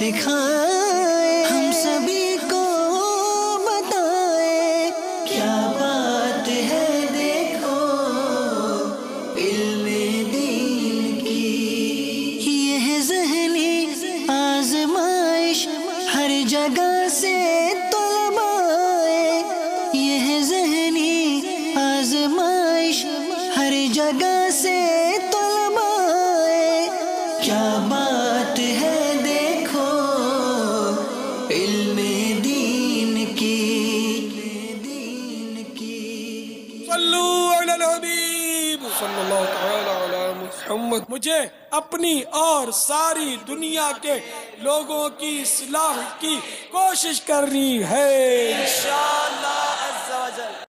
سکھائے، ہم سبھی کو بتائے کیا بات ہے دیکھو علم دین کی۔ یہ ذہنی آزمائش ہر جگہ سے طلبا آئے، یہ ذہنی آزمائش ہر جگہ سے طلبا آئے، کیا بات ہے دیکھو علم دین کی۔ صلو علی الحبیب صلی اللہ تعالی علی محمد۔ مجھے اپنی اور ساری دنیا کے لوگوں کی اصلاح کی کوشش کرنی ہے۔